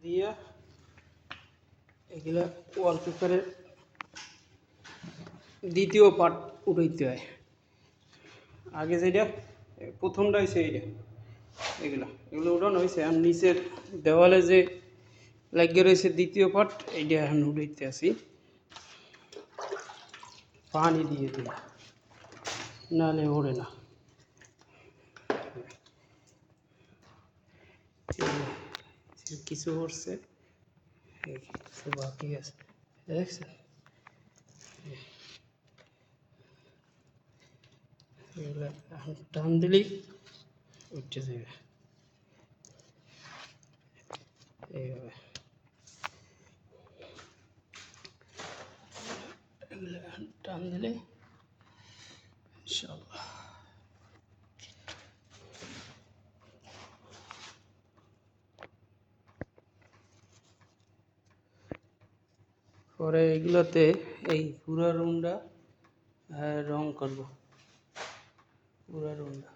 দিয়ে এগুলা ওয়ালপেপারের দ্বিতীয় পার্ট উঠাইতে হয়। আগে যেটা প্রথমটা হয়েছে এইটা, এগুলো উঠানো হয়েছে। আর নিচের দেওয়ালে যে লাগিয়ে রয়েছে দ্বিতীয় পার্ট, এইটা এখন উঠাইতে আসি পানি দিয়ে দিই, নাহলে ওড়ে না। কিছু করছে, কিছু বাকি আছে, দেখছেন? এগুলো এখন টান দিলেই উঠে যাবে এইভাবে। এগুলো এখন টান দিলে ইনশাআল্লাহ পরে এগুলোতে এই পুরো রুমটা রং করব, পুরো রুমটা।